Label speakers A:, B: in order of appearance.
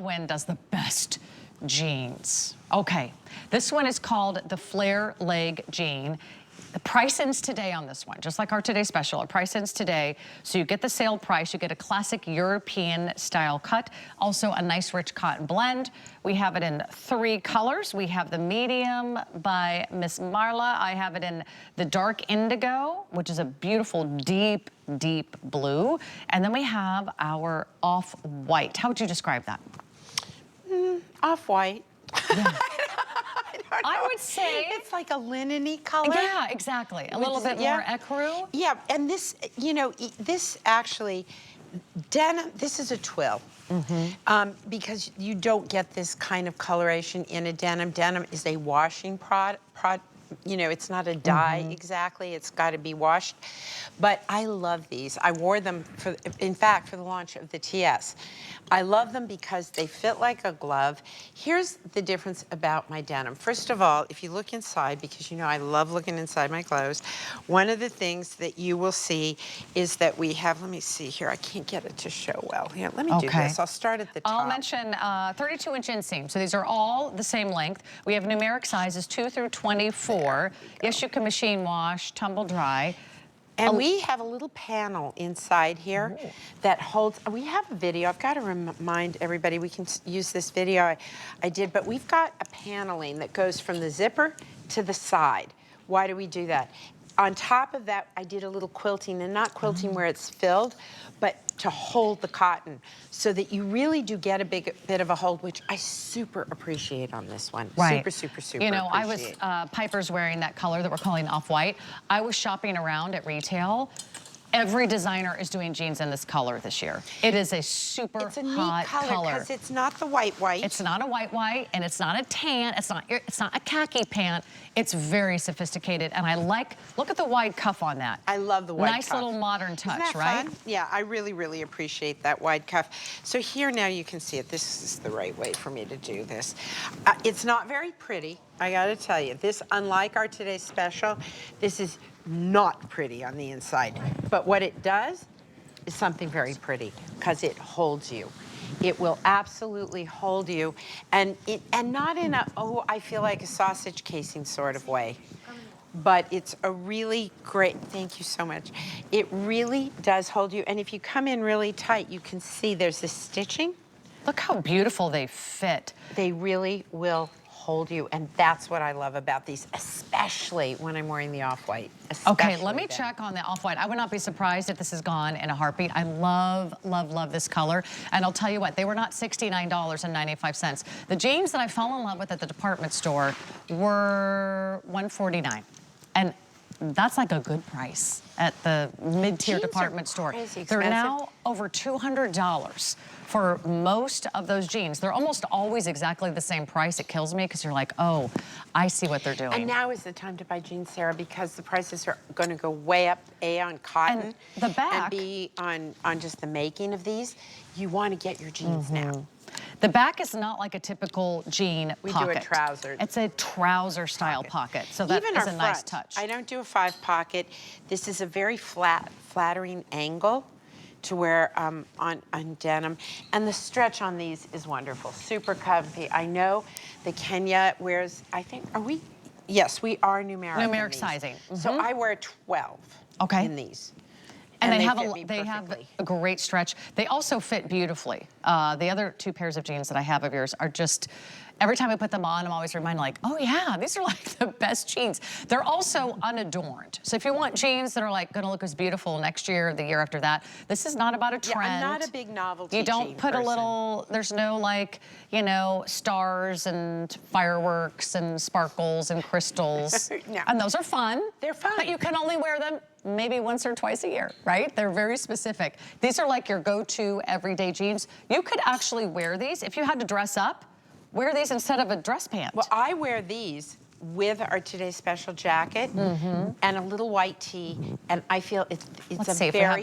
A: Wynn does the best jeans. Okay, this one is called the flare leg jean. The price ends today on this one, just like our Today Special. Our price ends today, so you get the sale price. You get a classic European style cut, also a nice rich cotton blend. We have it in 3 colors. We have the medium by Miss Marla. I have it in the dark indigo, which is a beautiful deep blue. And then we have our off-white. How would you describe that?
B: Off-white.
A: Yeah. I would say
B: it's like a linen-y color.
A: Yeah, exactly. A little bit more ecru.
B: Yeah, and this, you know, this actually, denim, this is a twill. Because you don't get this kind of coloration in a denim. Denim is a washing you know, it's not a dye exactly, it's got to be washed. But I love these. I wore them, in fact, for the launch of the TS. I love them because they fit like a glove. Here's the difference about my denim. First of all, if you look inside, because you know I love looking inside my clothes, one of the things that you will see is that we have, let me see here, I can't get it to show well. Here, let me do this. I'll start at the top.
A: I'll mention 32-inch inseam. So these are all the same length. We have numeric sizes 2 through 24. Yes, you can machine wash, tumble dry.
B: And we have a little panel inside here that holds, we have a video, I've got to remind everybody, we can use this video I did, but we've got a paneling that goes from the zipper to the side. Why do we do that? On top of that, I did a little quilting, and not quilting where it's filled, but to hold the cotton, so that you really do get a bit of a hold, which I super appreciate on this one.
A: Right.
B: Super
A: You know, I was, Piper's wearing that color that we're calling off-white. I was shopping around at retail. Every designer is doing jeans in this color this year. It is a super hot color.
B: It's a neat color because it's not the white.
A: It's not a white, and it's not a tan. It's not a khaki pant. It's very sophisticated, and I like. Look at the wide cuff on that.
B: I love the wide cuff.
A: Nice little modern touch,
B: Isn't that
A: right?
B: Fun? Yeah, I really appreciate that wide cuff. So here now you can see it. This is the right way for me to do this. It's not very pretty, I gotta tell you. This, unlike our Today Special, this is not pretty on the inside. But what it does is something very pretty, because it holds you. It will absolutely hold you, and not in a, oh, I feel like a sausage casing sort of way. But it's a really great, thank you so much. It really does hold you, and if you come in really tight, you can see there's this stitching.
A: Look how beautiful they fit.
B: They really will hold you, and that's what I love about these, especially when I'm wearing the off-white.
A: Okay, let me check on the off-white. I would not be surprised if this is gone in a heartbeat. I love this color. And I'll tell you what, they were not $69.95. The jeans that I fell in love with at the department store were $149. And that's like a good price at the mid-tier department store. They're now over $200 for most of those jeans. They're almost always exactly the same price. It kills me because you're like, oh, I see what they're doing.
B: And now is the time to buy jeans, Sarah, because the prices are going to go way up, A, on cotton,
A: and the back,
B: and B, on just the making of these. You want to get your jeans now.
A: The back is not like a typical jean pocket.
B: We do a trouser.
A: It's a trouser style pocket. So that is a nice touch.
B: I don't do a 5 pocket. This is a very flattering angle to wear on denim. And the stretch on these is wonderful. Super comfy. I know the Kenya wears, I think, are we? Yes, we are numeric.
A: Numeric sizing.
B: So I wear 12 in these.
A: And they have a great stretch. They also fit beautifully. The other 2 pairs of jeans that I have of yours are just, every time I put them on, I'm always reminded, like, oh yeah, these are like the best jeans. They're also unadorned. So if you want jeans that are like gonna look as beautiful next year, the year after that, this is not about a trend.
B: Yeah, I'm not a big novelty
A: You don't put a little, there's no like, you know, stars and fireworks and sparkles and crystals.
B: No.
A: And those are fun.
B: They're fun.
A: But you can only wear them maybe once or twice a year, right? They're very specific. These are like your go-to everyday jeans. You could actually wear these if you had to dress up. Wear these instead of a dress pant.
B: Well, I wear these with our Today Special jacket and a little white tee, and I feel it's a very